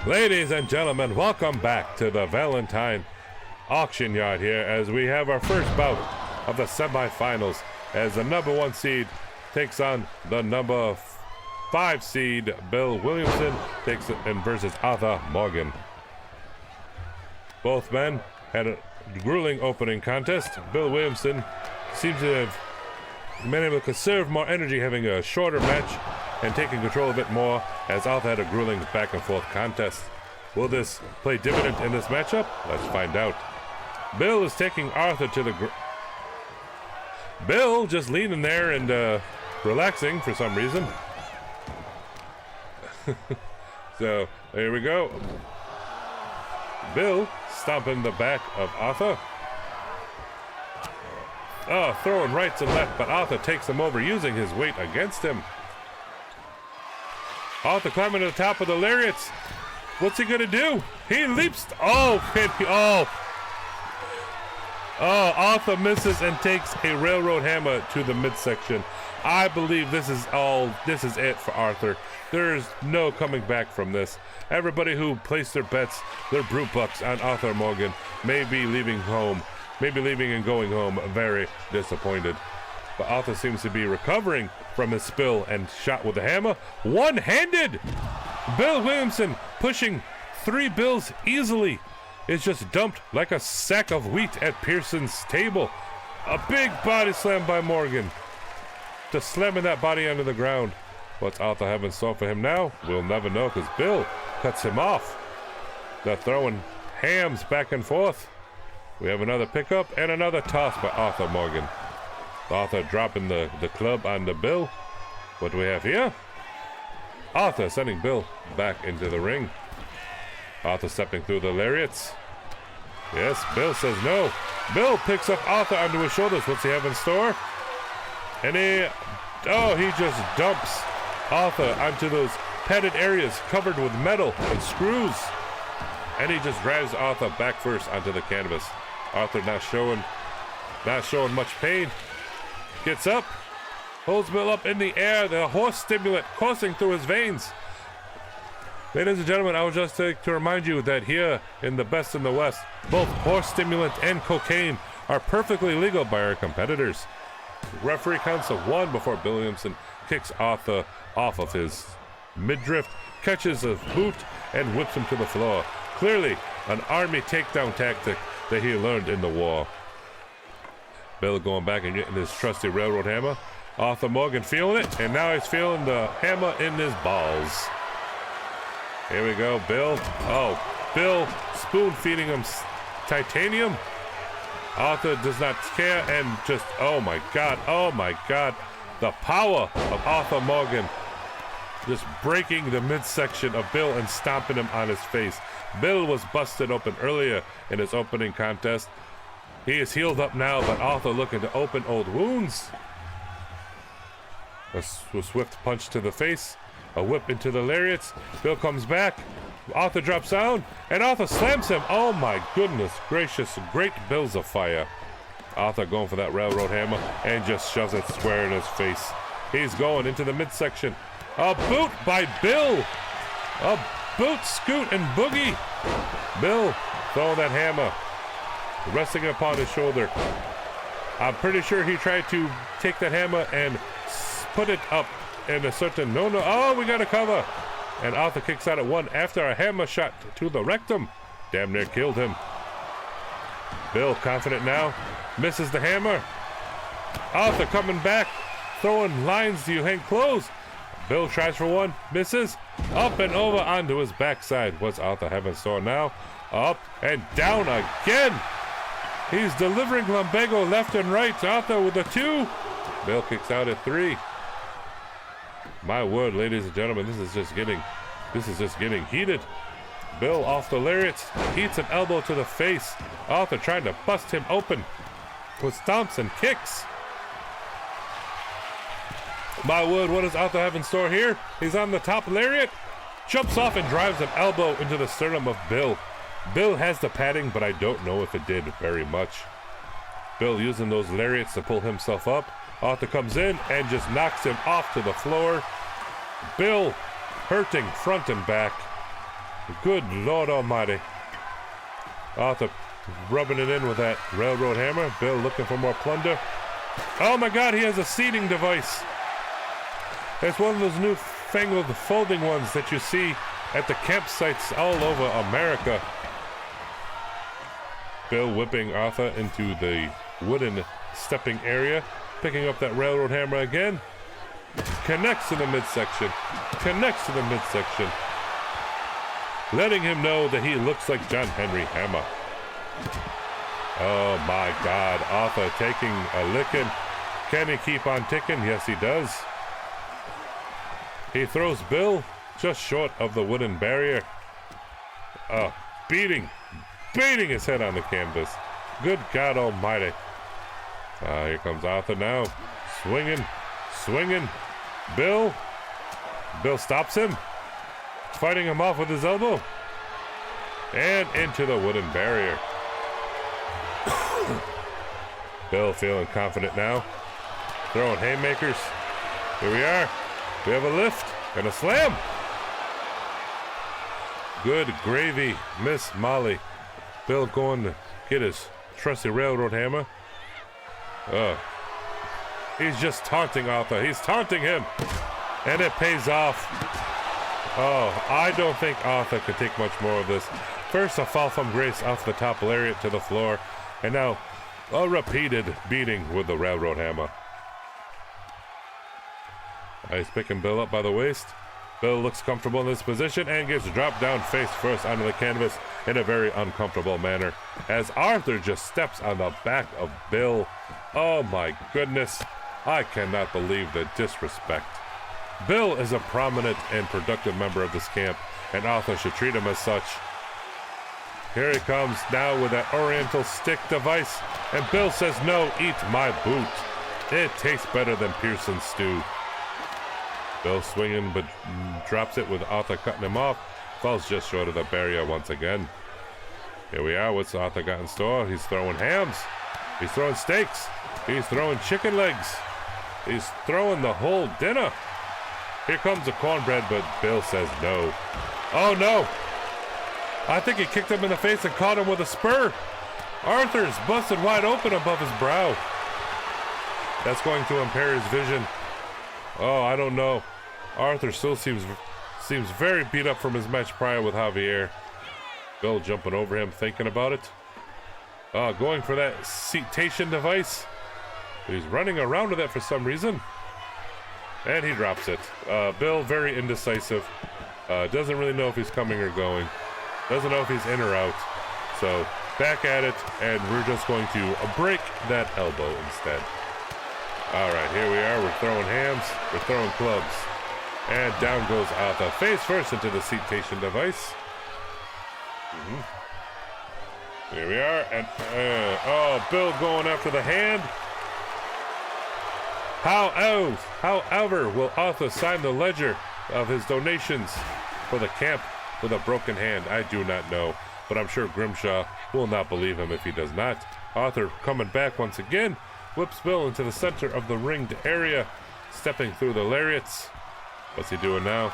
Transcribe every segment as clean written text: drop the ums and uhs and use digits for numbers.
Ladies and gentlemen, welcome back to the Valentine auction yard here as we have our first bout of the semifinals as the number 1 seed takes on the number 5 seed. Bill Williamson takes it in versus Arthur Morgan. Both men had a grueling opening contest. Bill Williamson seems to have been able to conserve more energy, having a shorter match and taking control a bit more, as Arthur had a grueling back and forth contest. Will this play dividend in this matchup? Let's find out. Bill is taking Arthur to the Bill just leaning there and relaxing for some reason. So there we go. Bill stomping the back of Arthur. Oh, throwing right to left, but Arthur takes him over using his weight against him. Arthur climbing to the top of the lariats. What's he gonna do? He leaps. Arthur misses and takes a railroad hammer to the midsection. I believe this is it for Arthur. There's no coming back from this. Everybody who placed their bets, their brute bucks on Arthur Morgan may be leaving and going home very disappointed. But Arthur seems to be recovering from his spill and shot with the hammer. One-handed! Bill Williamson pushing 3 bills easily. Is just dumped like a sack of wheat at Pearson's table. A big body slam by Morgan. Just slamming that body under the ground. What's Arthur have in store for him now? We'll never know, because Bill cuts him off. They're throwing hams back and forth. We have another pickup and another toss by Arthur Morgan. Arthur dropping the club on the Bill. What do we have here? Arthur sending Bill back into the ring. Arthur stepping through the lariats. Yes, Bill says no. Bill picks up Arthur onto his shoulders. What's he have in store? And he just dumps Arthur onto those padded areas covered with metal and screws. And he just drives Arthur back first onto the canvas. Arthur not showing much pain. Gets up, holds Bill up in the air, the horse stimulant coursing through his veins. Ladies and gentlemen, I would just like to remind you that here in the Best in the West, both horse stimulant and cocaine are perfectly legal by our competitors. Referee counts of 1 before Bill Williamson kicks Arthur off of his midriff, catches a boot, and whips him to the floor. Clearly, an army takedown tactic that he learned in the war. Bill going back and getting his trusty railroad hammer. Arthur Morgan feeling it, and now he's feeling the hammer in his balls. Here we go, Bill. Oh, Bill spoon feeding him titanium. Arthur does not care and just, oh my God. The power of Arthur Morgan just breaking the midsection of Bill and stomping him on his face. Bill was busted open earlier in his opening contest. He is healed up now, but Arthur looking to open old wounds. A swift punch to the face. A whip into the lariats. Bill comes back. Arthur drops down, and Arthur slams him. Oh my goodness gracious, great bills of fire. Arthur going for that railroad hammer and just shoves it square in his face. He's going into the midsection. A boot by Bill. A boot, scoot, and boogie. Bill throwing that hammer, resting upon his shoulder. I'm pretty sure he tried to take that hammer and put it up in a certain no. Oh, we got a cover. And Arthur kicks out at 1 after a hammer shot to the rectum. Damn near killed him. Bill confident now. Misses the hammer. Arthur coming back. Throwing lines. Do you hang close? Bill tries for 1. Misses. Up and over onto his backside. What's Arthur have in store now? Up and down again. He's delivering lumbago left and right. Arthur with a 2. Bill kicks out at 3. My word, ladies and gentlemen, this is just getting heated. Bill off the lariats, eats an elbow to the face. Arthur trying to bust him open with stomps and kicks. My word, what does Arthur have in store here? He's on the top lariat, jumps off and drives an elbow into the sternum of Bill. Bill has the padding, but I don't know if it did very much. Bill using those lariats to pull himself up. Arthur comes in and just knocks him off to the floor. Bill hurting front and back. Good Lord Almighty. Arthur rubbing it in with that railroad hammer. Bill looking for more plunder. Oh my God, he has a seating device. It's one of those newfangled folding ones that you see at the campsites all over America. Bill whipping Arthur into the wooden stepping area, picking up that railroad hammer again. Connects to the midsection. Connects to the midsection. Letting him know that he looks like John Henry Hammer. Oh my God, Arthur taking a licking. Can he keep on ticking? Yes, he does. He throws Bill just short of the wooden barrier. Beating his head on the canvas. Good God Almighty. Here comes Arthur now. Swinging. Bill stops him. Fighting him off with his elbow. And into the wooden barrier. Bill feeling confident now. Throwing haymakers. Here we are. We have a lift and a slam. Good gravy, Miss Molly. Bill going to get his trusty railroad hammer. He's just taunting Arthur. He's taunting him. And it pays off. Oh, I don't think Arthur could take much more of this. First, a fall from grace off the top lariat to the floor. And now, a repeated beating with the railroad hammer. He's picking Bill up by the waist. Bill looks comfortable in this position and gets dropped down face first onto the canvas in a very uncomfortable manner as Arthur just steps on the back of Bill. Oh my goodness. I cannot believe the disrespect. Bill is a prominent and productive member of this camp, and Arthur should treat him as such. Here he comes now with that oriental stick device, and Bill says, no, eat my boot. It tastes better than Pearson's stew. Bill swinging, but drops it with Arthur cutting him off. Falls just short of the barrier once again. Here we are. What's Arthur got in store? He's throwing hams. He's throwing steaks. He's throwing chicken legs. He's throwing the whole dinner. Here comes the cornbread, but Bill says no. Oh no! I think he kicked him in the face and caught him with a spur. Arthur's busted wide open above his brow. That's going to impair his vision. Oh, I don't know. Arthur still seems very beat up from his match prior with Javier. Bill jumping over him, thinking about it. Going for that seatation device. He's running around with it for some reason. And he drops it. Bill, very indecisive. Doesn't really know if he's coming or going. Doesn't know if he's in or out. So, back at it, and we're just going to break that elbow instead. Alright, here we are. We're throwing hams. We're throwing clubs. And down goes Arthur, face first into the seatation device. Here we are. And, Bill going after the hand. However, will Arthur sign the ledger of his donations for the camp with a broken hand? I do not know, but I'm sure Grimshaw will not believe him if he does not. Arthur coming back once again, whips Bill into the center of the ringed area, stepping through the lariats. What's he doing now?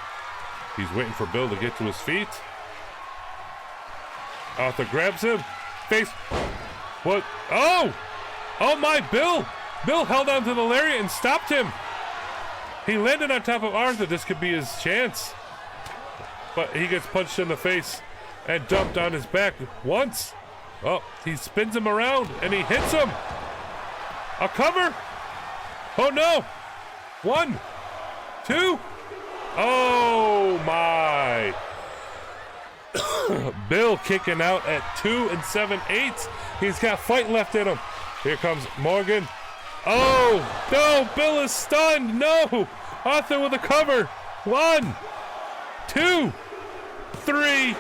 He's waiting for Bill to get to his feet. Arthur grabs him. Face. What? Oh! Oh my, Bill! Bill held onto the lariat and stopped him. He landed on top of Arthur. This could be his chance. But he gets punched in the face and dumped on his back once. Oh, he spins him around and he hits him. A cover. Oh no. 1, 2. Oh my. Bill kicking out at 2 7/8. He's got fight left in him. Here comes Morgan. Oh, no, Bill is stunned. No, Arthur with a cover. 1, 2, 3.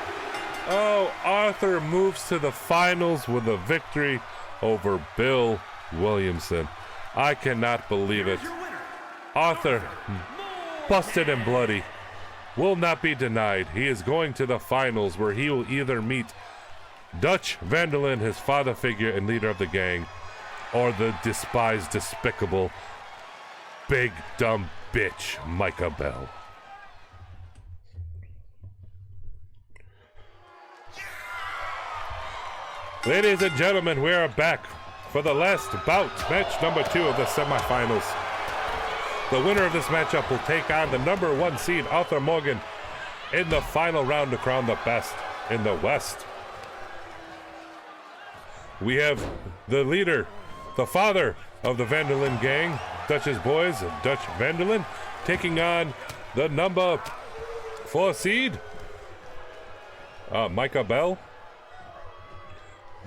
Oh, Arthur moves to the finals with a victory over Bill Williamson. I cannot believe it. Arthur, busted and bloody, will not be denied. He is going to the finals where he will either meet Dutch Vanderlyn, his father figure and leader of the gang, or the despised, despicable, big, dumb bitch, Micah Bell. Ladies and gentlemen, we are back for the last bout, match number 2 of the semifinals. The winner of this matchup will take on the number 1 seed, Arthur Morgan, in the final round to crown the best in the West. We have the leader, the father of the Vanderlyn gang, Dutch's boys, Dutch Vanderlyn, taking on the number 4 seed, Micah Bell.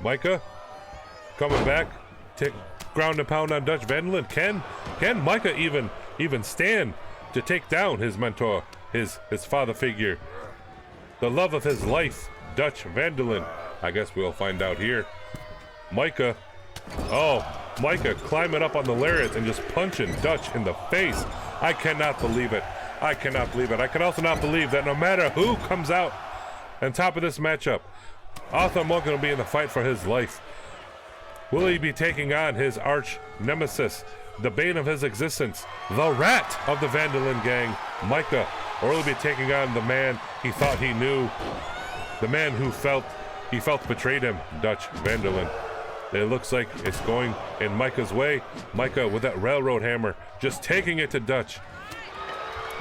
Micah coming back, take ground and pound on Dutch Vanderlyn. Can Micah even stand to take down his mentor, his father figure, the love of his life, Dutch Vanderlyn? I guess we'll find out here. Micah climbing up on the lariat and just punching Dutch in the face. I cannot believe it. I cannot believe it. I can also not believe that no matter who comes out on top of this matchup, Arthur Morgan will be in the fight for his life. Will he be taking on his arch nemesis, the bane of his existence, the rat of the Vanderlyn gang, Micah, or will he be taking on the man he thought he knew, the man who he felt betrayed him, Dutch Vanderlyn? It looks like it's going in Micah's way. Micah with that railroad hammer, just taking it to Dutch.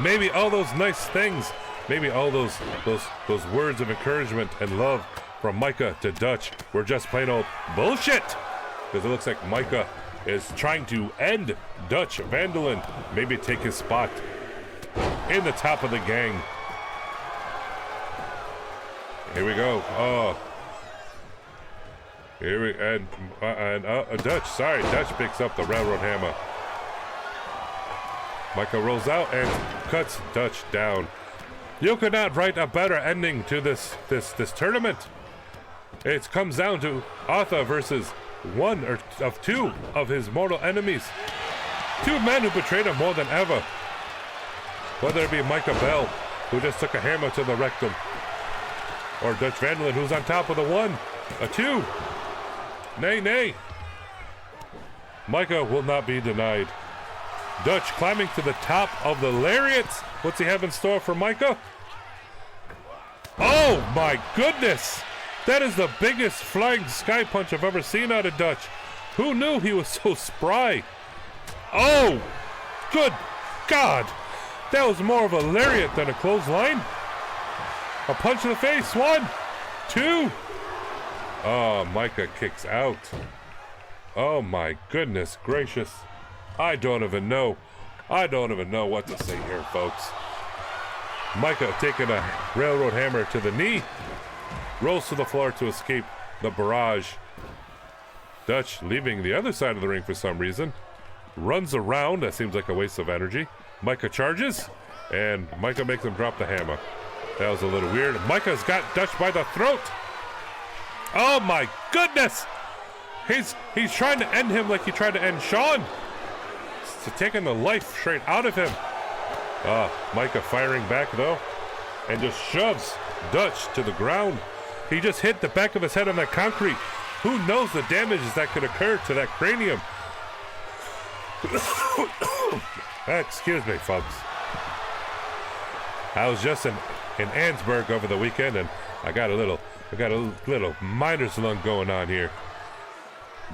Maybe all those nice things, maybe all those words of encouragement and love from Micah to Dutch were just plain old bullshit. Because it looks like Micah is trying to end Dutch Vanderlyn, maybe take his spot in the top of the gang. Here we go. Oh. Dutch picks up the railroad hammer. Micah rolls out and cuts Dutch down. You could not write a better ending to this tournament. It comes down to Arthur versus one of two of his mortal enemies. Two men who betrayed him more than ever. Whether it be Micah Bell, who just took a hammer to the rectum, or Dutch Vanderlyn, who's on top of the 1, a 2. Nay. Micah will not be denied. Dutch climbing to the top of the lariats. What's he have in store for Micah? Oh my goodness! That is the biggest flying sky punch I've ever seen out of Dutch. Who knew he was so spry? Oh, good God! That was more of a lariat than a clothesline. A punch in the face. 1, 2. Oh, Micah kicks out. Oh my goodness gracious. I don't even know what to say here, folks. Micah taking a railroad hammer to the knee. Rolls to the floor to escape the barrage. Dutch leaving the other side of the ring for some reason. Runs around. That seems like a waste of energy. Micah charges. And Micah makes him drop the hammer. That was a little weird. Micah's got Dutch by the throat. Oh my goodness! He's trying to end him like he tried to end Sean. He's taking the life straight out of him. Micah firing back though. And just shoves Dutch to the ground. He just hit the back of his head on that concrete. Who knows the damages that could occur to that cranium? Excuse me, folks. I was just in Annsburg over the weekend, and I got a little miner's lung going on here.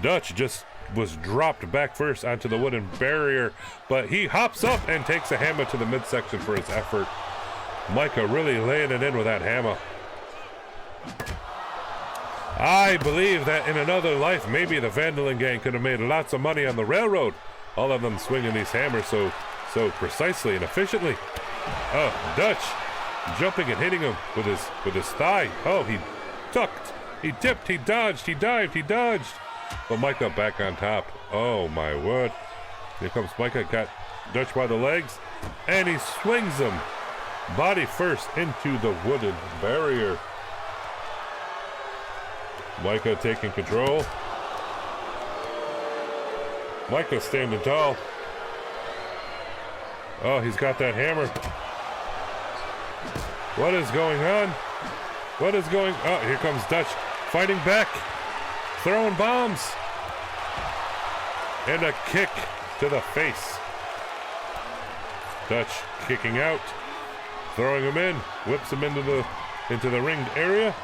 Dutch just was dropped back first onto the wooden barrier, but he hops up and takes a hammer to the midsection for his effort. Micah really laying it in with that hammer. I believe that in another life, maybe the Vanderlyn gang could have made lots of money on the railroad. All of them swinging these hammers so precisely and efficiently. Dutch jumping and hitting him with his thigh. Oh, he ducked, he dipped, he dodged, he dived, he dodged. But Micah back on top. Oh my word. Here comes Micah, got Dutch by the legs, and he swings him body first into the wooden barrier. Micah taking control. Micah standing tall. Oh, he's got that hammer. What is going on? Oh, here comes Dutch fighting back, throwing bombs, and a kick to the face. Dutch kicking out, throwing him in, whips him into the ringed area.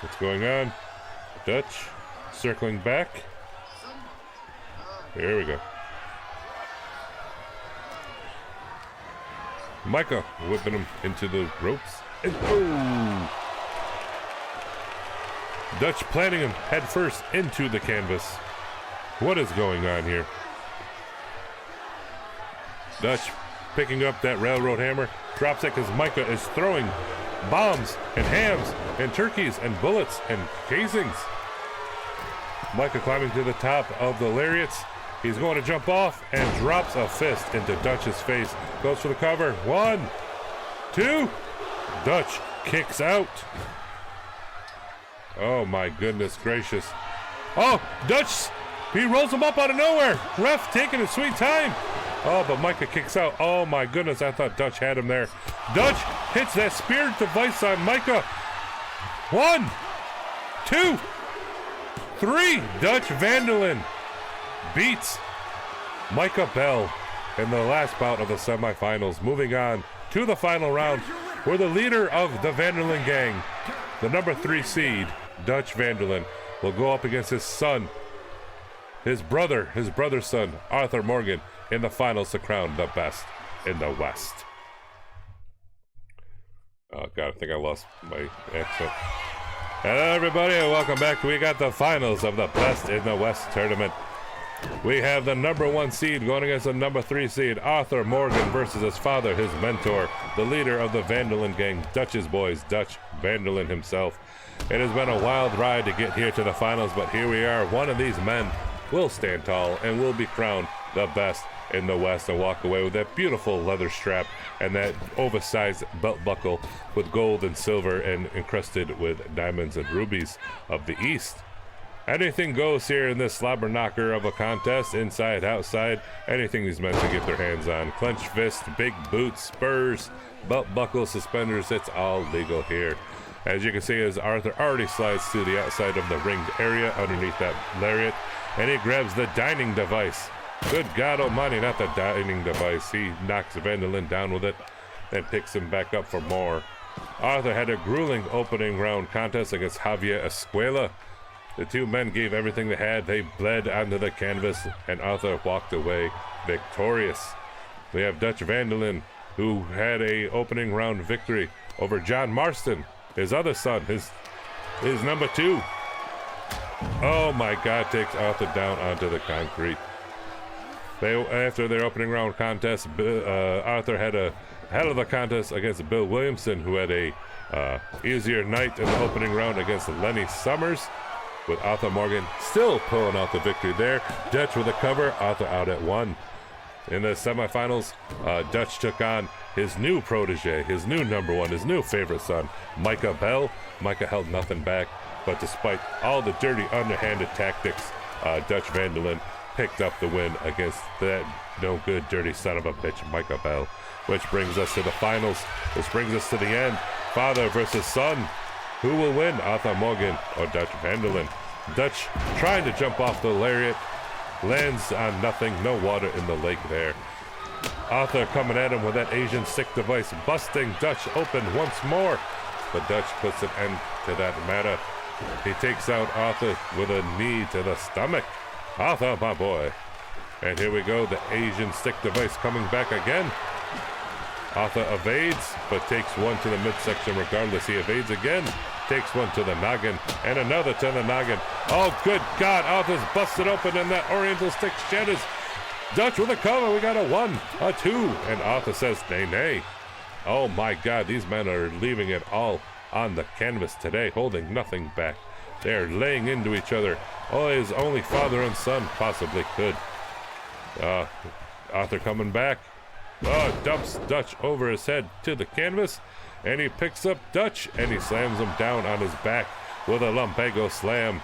What's going on? Dutch circling back. Here we go. Micah whipping him into the ropes. And oh! Dutch planting him head first into the canvas. What is going on here? Dutch picking up that railroad hammer. Drops it because Micah is throwing bombs and hams and turkeys and bullets and casings. Micah climbing to the top of the lariats. He's going to jump off and drops a fist into Dutch's face. Goes for the cover. 1, 2. Dutch kicks out. Oh my goodness gracious. Oh, Dutch, he rolls him up out of nowhere. Ref taking his sweet time. Oh, but Micah kicks out. Oh my goodness, I thought Dutch had him there. Dutch hits that spear device on Micah. 1, 2, 3. Dutch Vanderlyn beats Micah Bell in the last bout of the semifinals. Moving on to the final round, where the leader of the Vanderlyn gang, the number 3 seed, Dutch Vanderlyn, will go up against his son, his brother's son, Arthur Morgan, in the finals to crown the best in the West. Oh God, I think I lost my accent. Hello everybody and welcome back. We got the finals of the Best in the West tournament. We have the number 1 seed going against the number 3 seed, Arthur Morgan, versus his father, his mentor, the leader of the Vanderlyn gang, Dutch's boys, Dutch Vanderlyn himself. It has been a wild ride to get here to the finals, but here we are. One of these men will stand tall and will be crowned the best in the West and walk away with that beautiful leather strap and that oversized belt buckle with gold and silver and encrusted with diamonds and rubies of the East. Anything goes here in this slobber knocker of a contest, inside, outside, anything these men can get their hands on. Clenched fists, big boots, spurs, belt buckles, suspenders, it's all legal here. As you can see, as Arthur already slides to the outside of the ringed area underneath that lariat, and he grabs the dining device. Good God almighty, not the dining device. He knocks Vanderlyn down with it and picks him back up for more. Arthur had a grueling opening round contest against Javier Escuela. The two men gave everything they had. They bled onto the canvas, and Arthur walked away victorious. We have Dutch Vanderlyn, who had a opening round victory over John Marston, his other son, his number 2. Oh my God, takes Arthur down onto the concrete. After their opening round contest, Arthur had a hell of a contest against Bill Williamson, who had a easier night in the opening round against Lenny Summers, with Arthur Morgan still pulling out the victory there. Dutch with a cover, Arthur out at 1. In the semifinals, Dutch took on his new protege, his new number 1, his new favorite son, Micah Bell. Micah held nothing back, but despite all the dirty, underhanded tactics, Dutch Vanderlyn picked up the win against that no good, dirty son of a bitch, Micah Bell. Which brings us to the finals. Which brings us to the end. Father versus son. Who will win, Arthur Morgan or Dutch Vanderlyn? Dutch trying to jump off the lariat, lands on nothing, no water in the lake there. Arthur coming at him with that Asian stick device, busting Dutch open once more. But Dutch puts an end to that matter. He takes out Arthur with a knee to the stomach. Arthur, my boy. And here we go, the Asian stick device coming back again. Arthur evades, but takes one to the midsection regardless. He evades again, takes one to the noggin, and another to the noggin. Oh, good God, Arthur's busted open, and that oriental stick shatters. Dutch with a cover, we got a 1, a 2, and Arthur says nay, nay. Oh my God, these men are leaving it all on the canvas today, holding nothing back. They're laying into each other, as only father and son possibly could. Arthur coming back. Dumps Dutch over his head to the canvas, and he picks up Dutch, and he slams him down on his back with a lumbago slam.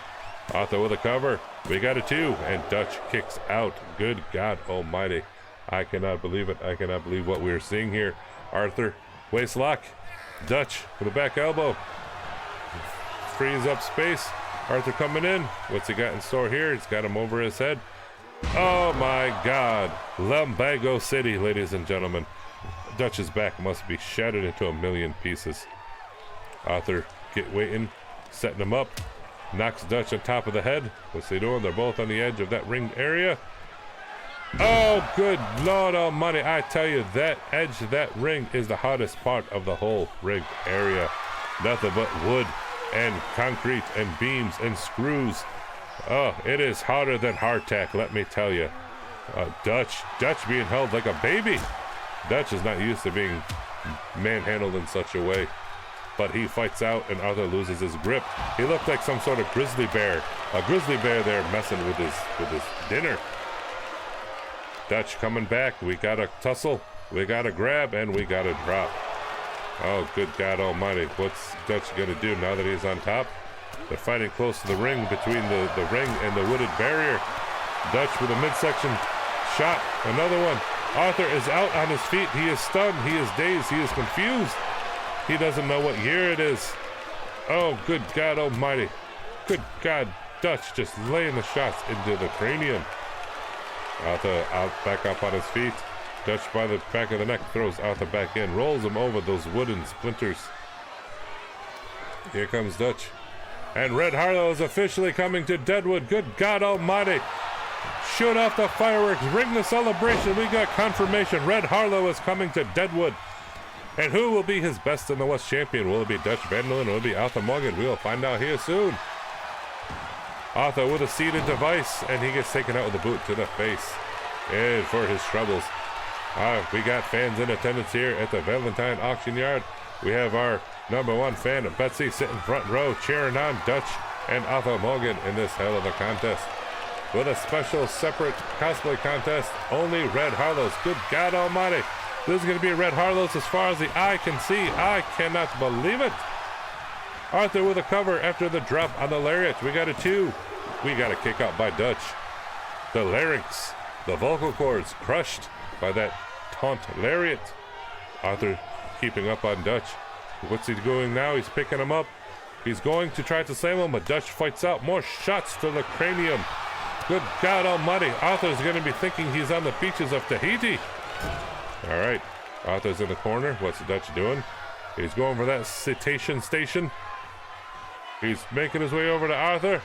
Arthur with a cover. We got a 2, and Dutch kicks out. Good God almighty. I cannot believe it. I cannot believe what we are seeing here. Arthur, waist lock. Dutch with a back elbow. Frees up space. Arthur coming in. What's he got in store here? He's got him over his head. Oh my God. Lumbago City, ladies and gentlemen. Dutch's back must be shattered into a million pieces. Arthur waiting, Setting him up. Knocks Dutch on top of the head. What's he doing? They're both on the edge of that ring area. Oh, good Lord almighty. I tell you, that edge, that ring is the hardest part of the whole ring area. Nothing but wood and concrete and beams and screws. Oh, it is harder than hardtack, let me tell you. Dutch being held like a baby. Dutch is not used to being manhandled in such a way. But he fights out and Arthur loses his grip. He looked like some sort of grizzly bear. A grizzly bear there messing with his dinner. Dutch coming back. We got a tussle. We got a grab and we got a drop. Oh, good God almighty. What's Dutch going to do now that he's on top? They're fighting close to the ring, between the ring and the wooded barrier. Dutch with a midsection shot. Another one. Arthur is out on his feet. He is stunned. He is dazed. He is confused. He doesn't know what year it is. Oh, good God almighty. Good God. Dutch just laying the shots into the cranium. Arthur back up on his feet. Dutch by the back of the neck throws Arthur back in. Rolls him over those wooden splinters. Here comes Dutch. And Red Harlow is officially coming to Deadwood. Good God almighty. Shoot off the fireworks. Ring the celebration. We got confirmation. Red Harlow is coming to Deadwood. And who will be his best in the West champion? Will it be Dutch Vanderlyn or will it be Arthur Morgan? We'll find out here soon. Arthur with a seated device, and he gets taken out with a boot to the face. And for his troubles. We got fans in attendance here at the Valentine Auction Yard. We have our #1 fan, Betsy, sitting front row, cheering on Dutch and Arthur Morgan in this hell of a contest. With a special separate cosplay contest, only Red Harlows. Good God almighty. This is going to be Red Harlows as far as the eye can see. I cannot believe it. Arthur with a cover after the drop on the lariat. We got a 2. We got a kick out by Dutch. The larynx, the vocal cords crushed by that taunt lariat. Arthur keeping up on Dutch. What's he doing now? He's picking him up. He's going to try to slam him, but Dutch fights out. More shots to the cranium. Good God almighty. Arthur's going to be thinking he's on the beaches of Tahiti. All right. Arthur's in the corner. What's Dutch doing? He's going for that citation station. He's making his way over to Arthur.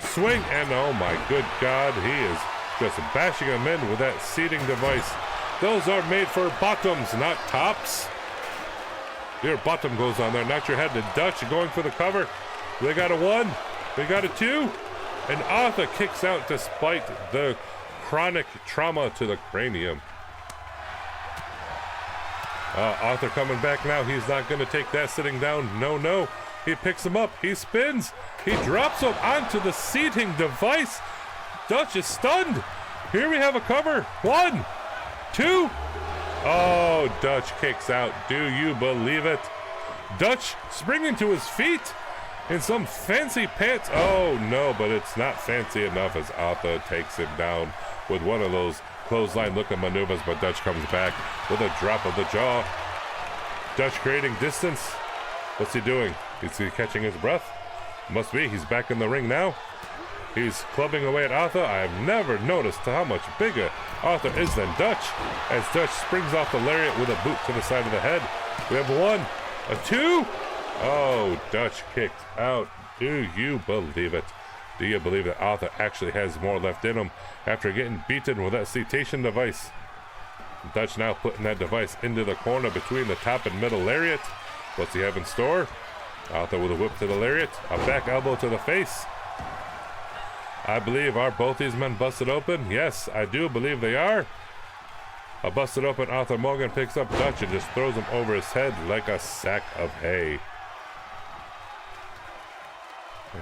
Swing, and oh my good God, he is just bashing him in with that seating device. Those are made for bottoms, not tops. Your bottom goes on there, not your head. The Dutch going for the cover. They got a 1. They got a 2. And Arthur kicks out despite the chronic trauma to the cranium. Arthur coming back now. He's not going to take that sitting down. No. He picks him up. He spins. He drops him onto the seating device. Dutch is stunned. Here we have a cover. 1, 2. Oh, Dutch kicks out. Do you believe it? Dutch springing to his feet in some fancy pants. Oh, no, but it's not fancy enough as Arthur takes him down with one of those clothesline-looking maneuvers, but Dutch comes back with a drop of the jaw. Dutch creating distance. What's he doing? Is he catching his breath? Must be. He's back in the ring now. He's clubbing away at Arthur. I have never noticed how much bigger Arthur is than Dutch, as Dutch springs off the lariat with a boot to the side of the head. We have 1, a 2. Oh, Dutch kicked out. Do you believe it? Do you believe that Arthur actually has more left in him after getting beaten with that citation device? Dutch now putting that device into the corner between the top and middle lariat. What's he have in store? Arthur with a whip to the lariat, a back elbow to the face. I believe, are both these men busted open? Yes, I do believe they are. A busted open Arthur Morgan picks up Dutch and just throws him over his head like a sack of hay.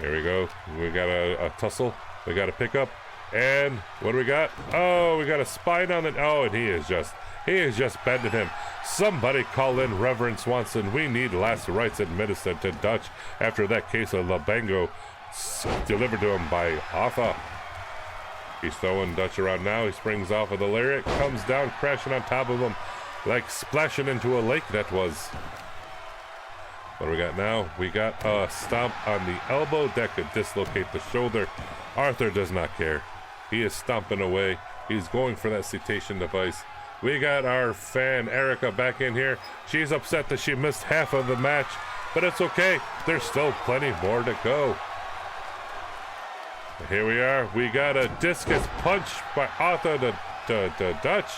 Here we go. We got a tussle. We got a pickup. And what do we got? Oh, we got a spine on it. Oh, and he is just bending him. Somebody call in Reverend Swanson. We need last rites administered to Dutch after that case of Labango delivered to him by Arthur. He's throwing Dutch around now. He springs off of the lariat, comes down, crashing on top of him, like splashing into a lake that was. What do we got now? We got a stomp on the elbow that could dislocate the shoulder. Arthur does not care. He is stomping away. He's going for that citation device. We got our fan Erica back in here. She's upset that she missed half of the match. but it's okay. There's still plenty more to go. Here we are. We got a discus punch by Arthur the Dutch.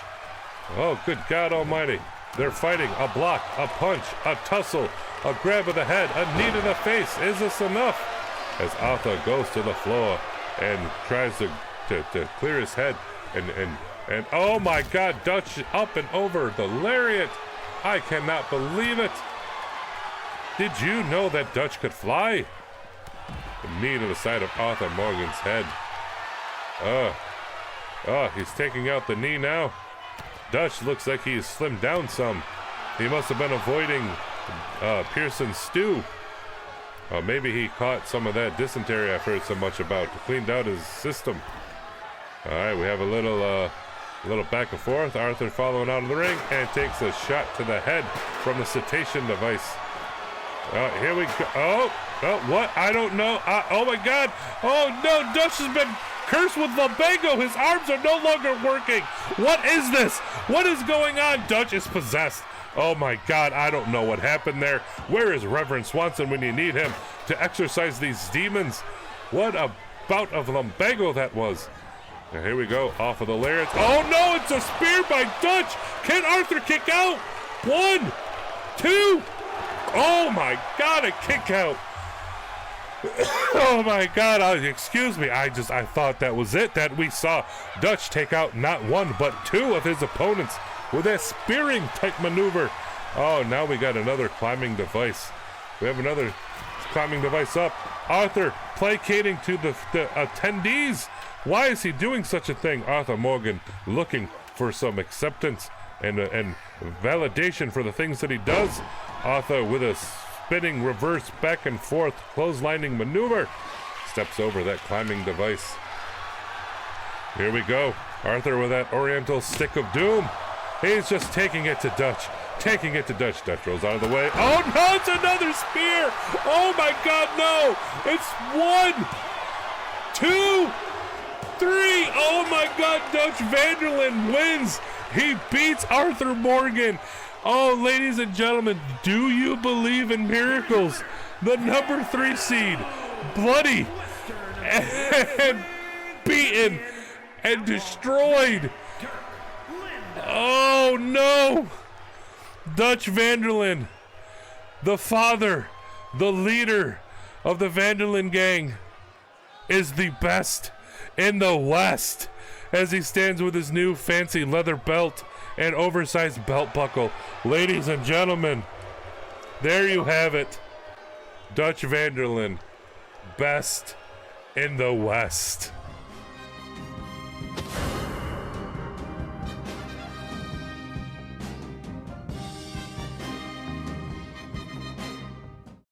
Oh, good God almighty. They're fighting a block, a punch, a tussle, a grab of the head, a knee to the face. Is this enough? As Arthur goes to the floor and tries to clear his head. And oh my God, Dutch up and over the lariat. I cannot believe it. Did you know that Dutch could fly? The knee to the side of Arthur Morgan's head. He's taking out the knee now. Dutch looks like he's slimmed down some. He must have been avoiding Pearson's stew. Maybe he caught some of that dysentery I've heard so much about. Cleaned out his system. All right, we have a little back and forth. Arthur following out of the ring and takes a shot to the head from the cetacean device. Here we go. Oh, what? I don't know. Oh my God. Oh no, Dutch has been cursed with lumbago. His arms are no longer working. What is this? What is going on? Dutch is possessed. Oh my God, I don't know what happened there. Where is Reverend Swanson when you need him to exorcise these demons? What a bout of lumbago that was. Now here we go, off of the lariat. Oh no, it's a spear by Dutch. Can Arthur kick out? 1, 2. Oh my God, a kick out. Oh my God, excuse me. I thought that was it, that we saw Dutch take out not 1, but 2 of his opponents with that spearing type maneuver. Oh, now we got another climbing device. We have another climbing device up. Arthur placating to the attendees. Why is he doing such a thing? Arthur Morgan looking for some acceptance and validation for the things that he does. Arthur with a spinning reverse back and forth clotheslining maneuver steps over that climbing device. Here we go. Arthur with that oriental stick of doom. He's just taking it to Dutch. Taking it to Dutch. Dutch rolls out of the way. Oh no, it's another spear. Oh my God, no. It's 1, 2, 3. Oh my God, Dutch Vanderlyn wins. He beats Arthur Morgan. Oh, ladies and gentlemen, do you believe in miracles? The number 3 seed, bloody and beaten and destroyed. Oh no! Dutch Vanderlyn, the father, the leader of the Vanderlyn gang, is the best in the West as he stands with his new fancy leather belt and oversized belt buckle. Ladies and gentlemen, there you have it. Dutch Vanderlyn, best in the West.